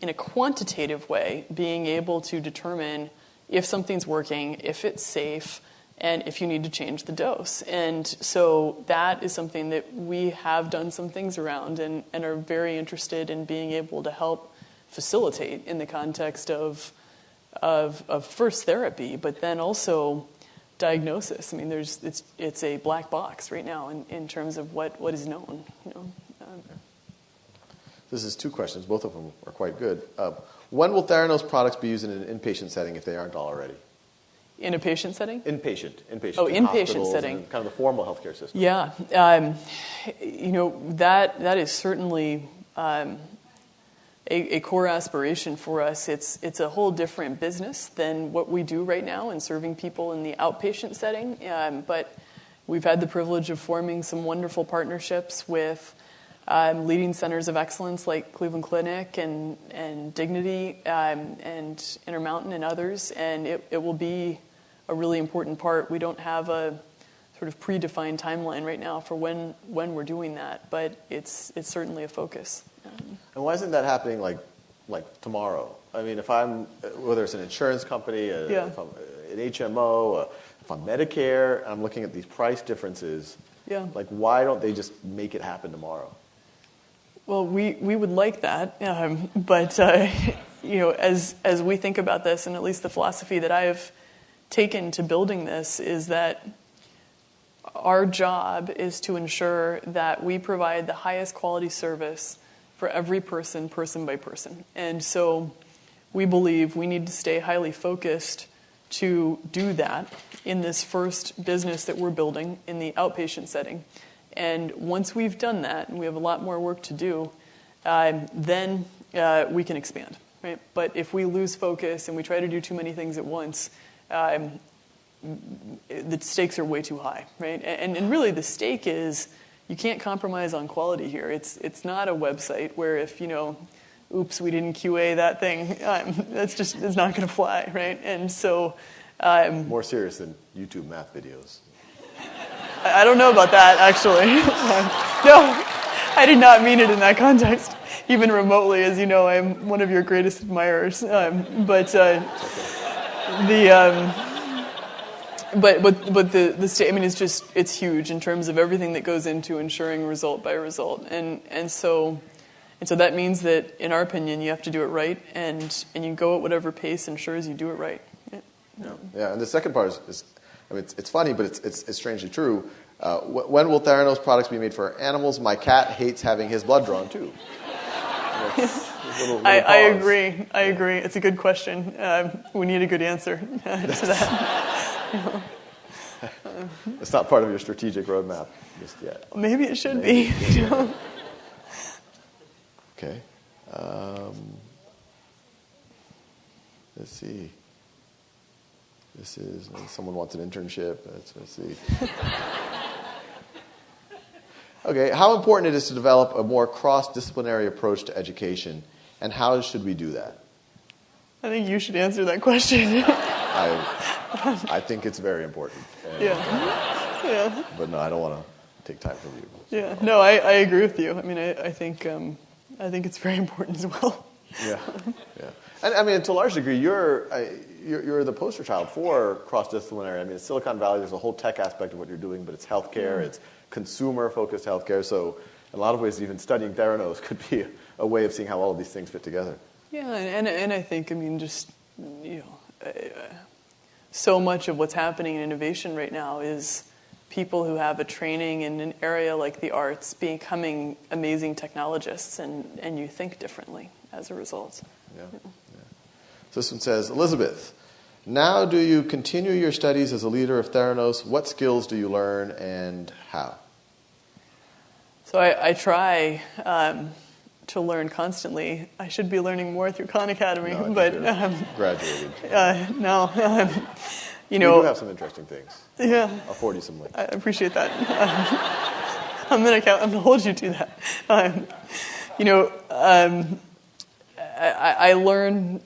in a quantitative way, being able to determine if something's working, if it's safe, and if you need to change the dose. And so that is something that we have done some things around and are very interested in being able to help facilitate in the context of first therapy, but then also diagnosis. I mean, it's a black box right now in terms of what is known. This is two questions. Both of them are quite good. When will Theranos products be used in an inpatient setting if they aren't already? In a patient setting? Inpatient. Oh, in inpatient setting. And kind of the formal healthcare system. Yeah. That is certainly a core aspiration for us. It's a whole different business than what we do right now in serving people in the outpatient setting. But we've had the privilege of forming some wonderful partnerships with leading centers of excellence like Cleveland Clinic and Dignity and Intermountain and others, and it will be a really important part. We don't have a sort of predefined timeline right now for when we're doing that, but it's certainly a focus. And why isn't that happening like tomorrow? I mean, if I'm, whether it's an insurance company, if I'm an HMO, if I'm Medicare, and I'm looking at these price differences, like why don't they just make it happen tomorrow? Well, we would like that, but as we think about this, and at least the philosophy that I've taken to building this is that our job is to ensure that we provide the highest quality service for every person by person. And so we believe we need to stay highly focused to do that in this first business that we're building in the outpatient setting. And once we've done that, and we have a lot more work to do, then we can expand, right? But if we lose focus and we try to do too many things at once, the stakes are way too high, right? And really the stake is you can't compromise on quality here. It's not a website where if, oops, we didn't QA that thing, it's not going to fly, right? And so... more serious than YouTube math videos. I don't know about that, actually. No, I did not mean it in that context, even remotely. As you know, I'm one of your greatest admirers. But the state, I mean, it's huge in terms of everything that goes into ensuring result by result. And so that means that, in our opinion, you have to do it right, and you go at whatever pace ensures you do it right. Yeah, and the second part is I mean, it's funny, but it's strangely true. When will Theranos products be made for animals? My cat hates having his blood drawn, too. I agree. I agree. It's a good question. We need a good answer to that. It's not part of your strategic roadmap just yet. Maybe it should be. Okay. Let's see. This is, someone wants an internship. Let's see. Okay, how important it is to develop a more cross-disciplinary approach to education, and how should we do that? I think you should answer that question. I think it's very important. Yeah. But no, I don't want to take time from you. Yeah, no, I agree with you. I mean, I think it's very important as well. Yeah. And I mean, to a large degree, you're the poster child for cross-disciplinary. I mean, in Silicon Valley, there's a whole tech aspect of what you're doing, but it's healthcare, it's consumer-focused healthcare. So in a lot of ways, even studying Theranos could be a way of seeing how all of these things fit together. Yeah, and I think, I mean, just, so much of what's happening in innovation right now is people who have a training in an area like the arts becoming amazing technologists, and you think differently as a result. Yeah. So this one says, Elizabeth, now do you continue your studies as a leader of Theranos? What skills do you learn and how? So I try to learn constantly. I should be learning more through Khan Academy, but graduated. No, We do have some interesting things. Yeah, I'll forward you some links. I appreciate that. I'm gonna hold you to that. I learn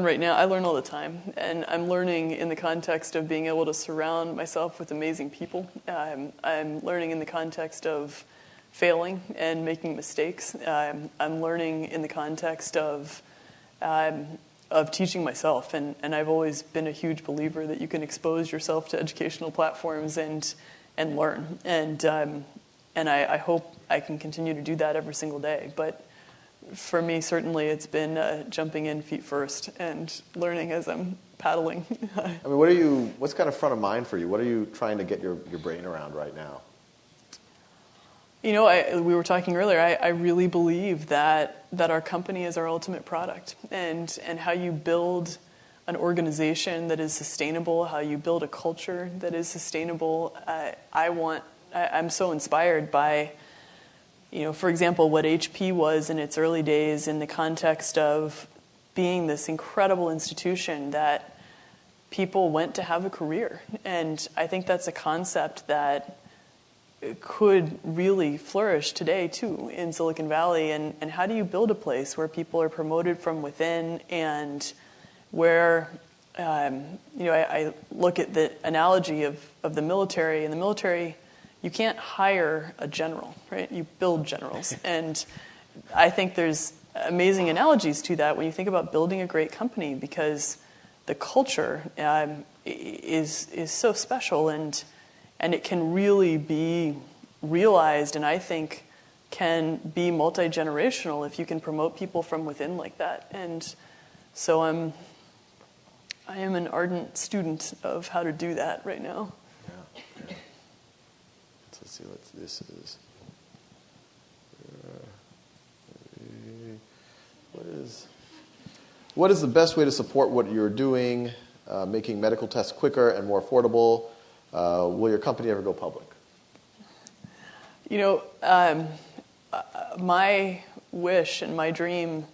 right now. I learn all the time, and I'm learning in the context of being able to surround myself with amazing people. I'm learning in the context of failing and making mistakes. I'm learning in the context of teaching myself, and I've always been a huge believer that you can expose yourself to educational platforms and learn, and I hope I can continue to do that every single day. But for me, certainly, it's been jumping in feet first and learning as I'm paddling. I mean, what's kind of front of mind for you? What are you trying to get your brain around right now? We were talking earlier. I really believe that our company is our ultimate product, and how you build an organization that is sustainable, how you build a culture that is sustainable. I'm so inspired by, for example, what HP was in its early days in the context of being this incredible institution that people went to have a career. And I think that's a concept that could really flourish today, too, in Silicon Valley. And how do you build a place where people are promoted from within, and where, I look at the analogy of the military. In the military, you can't hire a general, right? You build generals. And I think there's amazing analogies to that when you think about building a great company, because the culture is so special, and it can really be realized, and I think can be multi-generational if you can promote people from within like that. And so I am an ardent student of how to do that right now. Yeah. Let's see. This is. What is the best way to support what you're doing, making medical tests quicker and more affordable? Will your company ever go public? My wish and my dream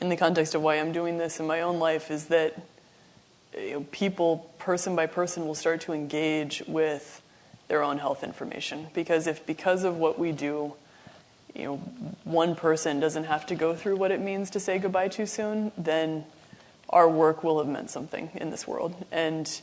in the context of why I'm doing this in my own life is that people, person by person, will start to engage with their own health information. Because if because of what we do, one person doesn't have to go through what it means to say goodbye too soon, then our work will have meant something in this world. And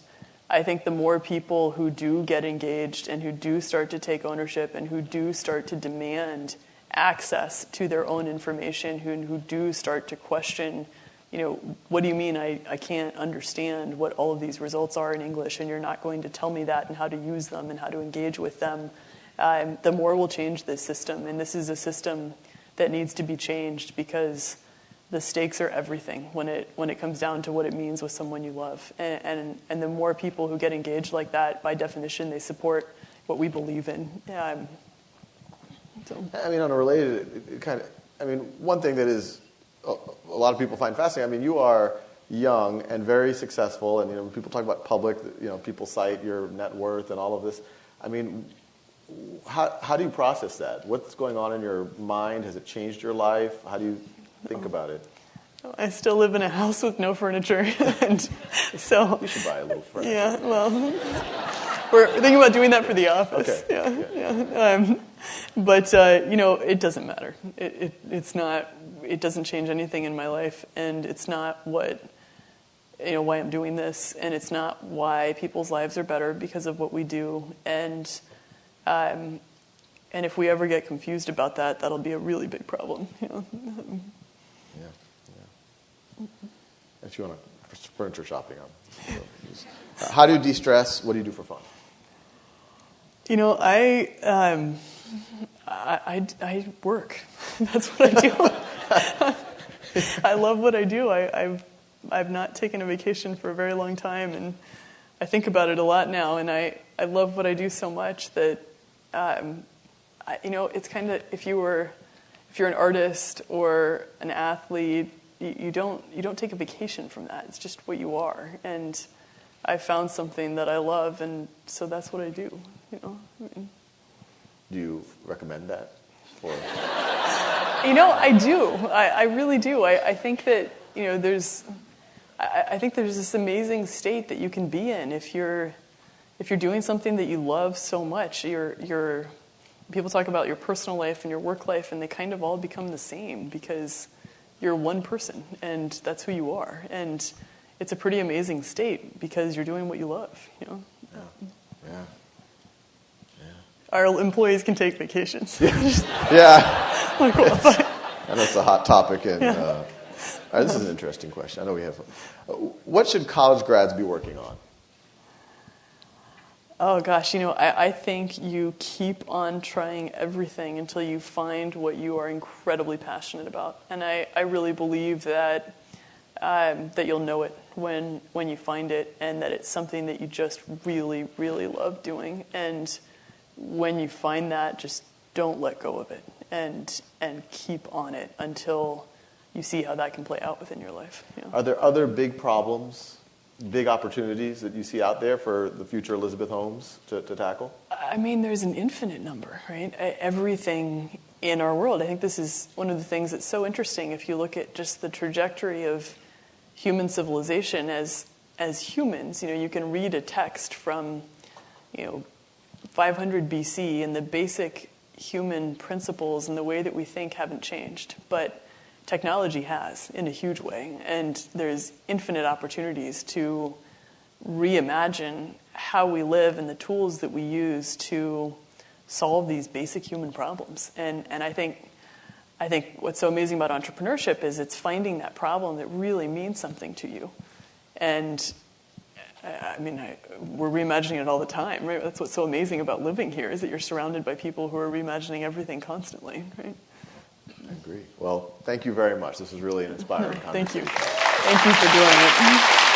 I think the more people who do get engaged and who do start to take ownership and who do start to demand access to their own information, who do start to question, what do you mean I can't understand what all of these results are in English, and you're not going to tell me that and how to use them and how to engage with them, the more we'll change this system. And this is a system that needs to be changed, because the stakes are everything when it comes down to what it means with someone you love. And the more people who get engaged like that, by definition, they support what we believe in. On a related one thing that is a lot of people find fascinating. You are young and very successful, and when people talk about public, people cite your net worth and all of this. How do you process that? What's going on in your mind? Has it changed your life? How do you think about it? I still live in a house with no furniture, and so you should buy a little furniture. Yeah, well, we're thinking about doing that for the office. Okay. Yeah. But it doesn't matter. It's not. It doesn't change anything in my life, and it's not why I'm doing this, and it's not why people's lives are better because of what we do. And if we ever get confused about that, that'll be a really big problem. Yeah. If you want to furniture shopping, how do you de-stress? What do you do for fun? I work. That's what I do. I love what I do. I've not taken a vacation for a very long time, and I think about it a lot now. And I love what I do so much that it's kind of if you're an artist or an athlete, you don't take a vacation from that. It's just what you are. And I found something that I love, and so that's what I do. Do you recommend that? I do. I really do. I think that I think there's this amazing state that you can be in if you're doing something that you love so much. People talk about your personal life and your work life, and they kind of all become the same because you're one person, and that's who you are. And it's a pretty amazing state because you're doing what you love. Yeah. Our employees can take vacations. Yeah. I know it's a hot topic, and this is an interesting question. I know we have. What should college grads be working on? Oh gosh, I think you keep on trying everything until you find what you are incredibly passionate about, and I really believe that that you'll know it when you find it, and that it's something that you just really, really love doing. And when you find that, just don't let go of it, and keep on it until you see how that can play out within your life. You know? Are there other big problems, big opportunities that you see out there for the future Elizabeth Holmes to tackle? I mean, there's an infinite number, right? Everything in our world. I think this is one of the things that's so interesting if you look at just the trajectory of human civilization as humans. You know, you can read a text from, 500 BC, and the basic human principles and the way that we think haven't changed, but technology has in a huge way, and there's infinite opportunities to reimagine how we live and the tools that we use to solve these basic human problems. And I think what's so amazing about entrepreneurship is it's finding that problem that really means something to you. And I mean, we're reimagining it all the time, right? That's what's so amazing about living here, is that you're surrounded by people who are reimagining everything constantly, right? I agree. Well, thank you very much. This was really an inspiring conversation. Thank you. Thank you for doing it.